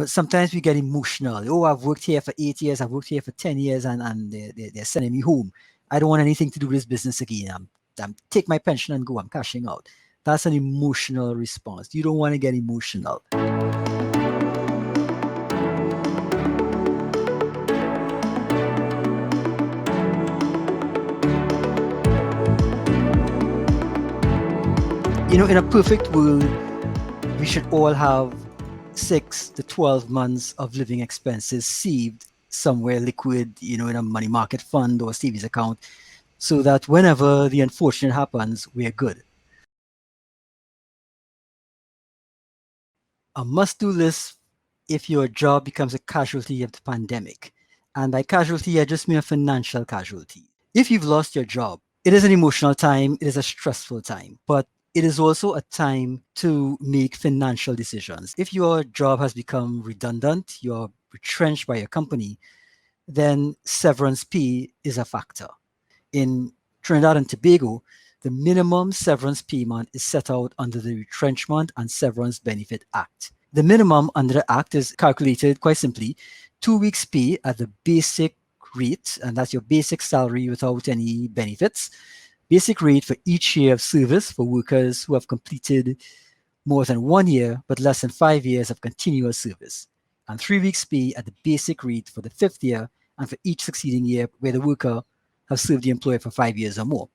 Sometimes we get emotional. Oh, I've worked here for 8 years, I've worked here for 10 years, and they're sending me home. I don't want anything to do with this business again. I'm take my pension and go, I'm cashing out. That's an emotional response. You don't want to get emotional. In a perfect world, we should all have 6 to 12 months of living expenses saved somewhere liquid, in a money market fund or savings account, so that whenever the unfortunate happens, we're good. A must-do list if your job becomes a casualty of the pandemic. And by casualty, I just mean a financial casualty. If you've lost your job, it is an emotional time, it is a stressful time, but it is also a time to make financial decisions. If your job has become redundant, you're retrenched by your company, then severance pay is a factor. In Trinidad and Tobago, the minimum severance payment is set out under the Retrenchment and Severance Benefit Act. The minimum under the Act is calculated quite simply 2 weeks' pay at the basic rate, and that's your basic salary without any benefits. Basic rate for each year of service for workers who have completed more than 1 year but less than 5 years of continuous service, and 3 weeks' pay at the basic rate for the 5th year and for each succeeding year where the worker has served the employer for 5 years or more.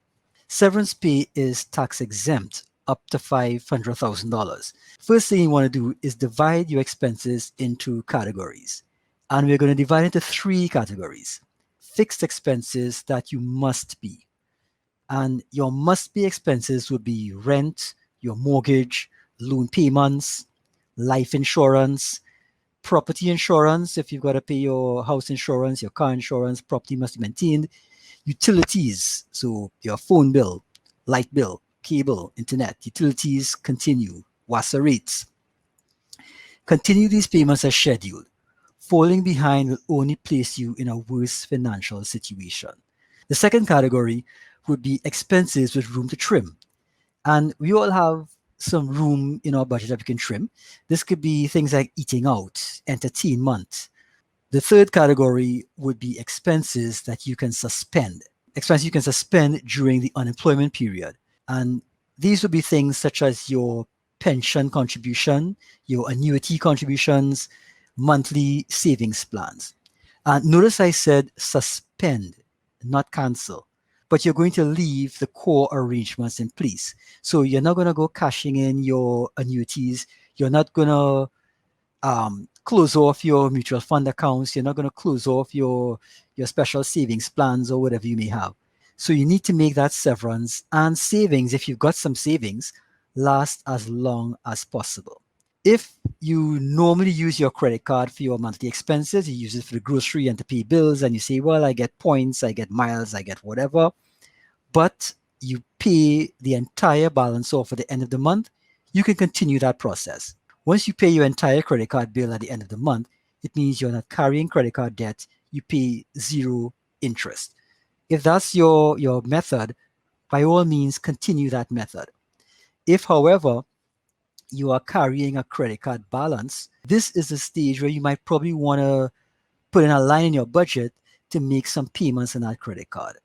Severance pay is tax exempt up to $500,000. First thing you want to do is divide your expenses into categories. And we're going to divide into 3 categories. Fixed expenses that you must be. And your must be expenses would be rent, your mortgage, loan payments, life insurance, property insurance. If you've got to pay your house insurance, your car insurance, property must be maintained. Utilities, so your phone bill, light bill, cable, internet, utilities continue, WASA rates. Continue these payments as scheduled. Falling behind will only place you in a worse financial situation. The second category would be expenses with room to trim. And we all have some room in our budget that we can trim. This could be things like eating out, entertainment. The third category would be expenses that you can suspend. Expenses you can suspend during the unemployment period. And these would be things such as your pension contribution, your annuity contributions, monthly savings plans. Notice I said suspend, not cancel. But you're going to leave the core arrangements in place. So you're not going to go cashing in your annuities. You're not going to close off your mutual fund accounts. You're not going to close off your special savings plans or whatever you may have. So you need to make that severance and savings, if you've got some savings, last as long as possible. If you normally use your credit card for your monthly expenses, you use it for the grocery and to pay bills, and you say, well, I get points, I get miles, I get whatever, but you pay the entire balance off at the end of the month, you can continue that process. Once you pay your entire credit card bill at the end of the month, it means you're not carrying credit card debt. You pay 0 interest. If that's your method, by all means, continue that method. If, however, you are carrying a credit card balance, this is the stage where you might probably want to put in a line in your budget to make some payments on that credit card.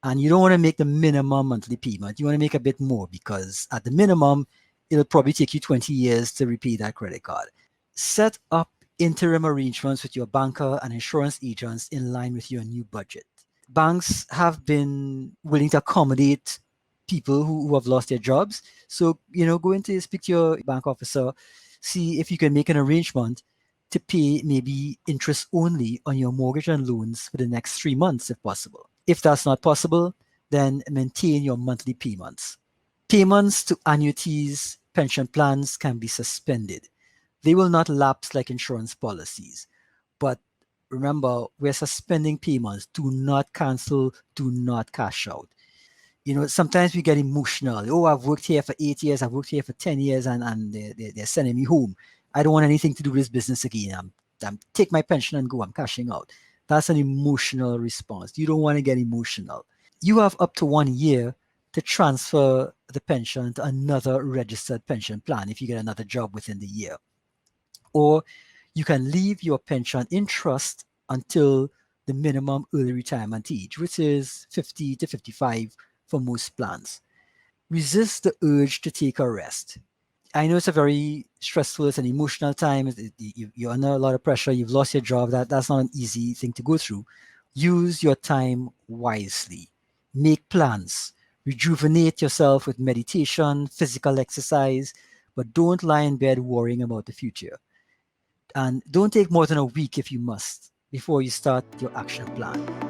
And you don't want to make the minimum monthly payment. You want to make a bit more, because at the minimum, it'll probably take you 20 years to repay that credit card. Set up interim arrangements with your banker and insurance agents in line with your new budget. Banks have been willing to accommodate people who have lost their jobs. So, go in to speak to your bank officer, see if you can make an arrangement to pay maybe interest only on your mortgage and loans for the next 3 months, if possible. If that's not possible, then maintain your monthly payments. Payments to annuities, pension plans can be suspended. They will not lapse like insurance policies. But remember, we're suspending payments. Do not cancel, do not cash out. Sometimes we get emotional. Oh, I've worked here for 8 years, I've worked here for 10 years, and they're sending me home. I don't want anything to do with this business again. I'm take my pension and go, I'm cashing out. That's an emotional response. You don't want to get emotional. You have up to 1 year to transfer the pension to another registered pension plan if you get another job within the year. Or You can leave your pension in trust until the minimum early retirement age, which is 50 to 55 for most plans. Resist the urge to take a rest. I know it's a very stressful, it's an emotional time. You're under a lot of pressure. You've lost your job. That's not an easy thing to go through. Use your time wisely. Make plans. Rejuvenate yourself with meditation, physical exercise, but don't lie in bed worrying about the future. And don't take more than a week if you must before you start your action plan.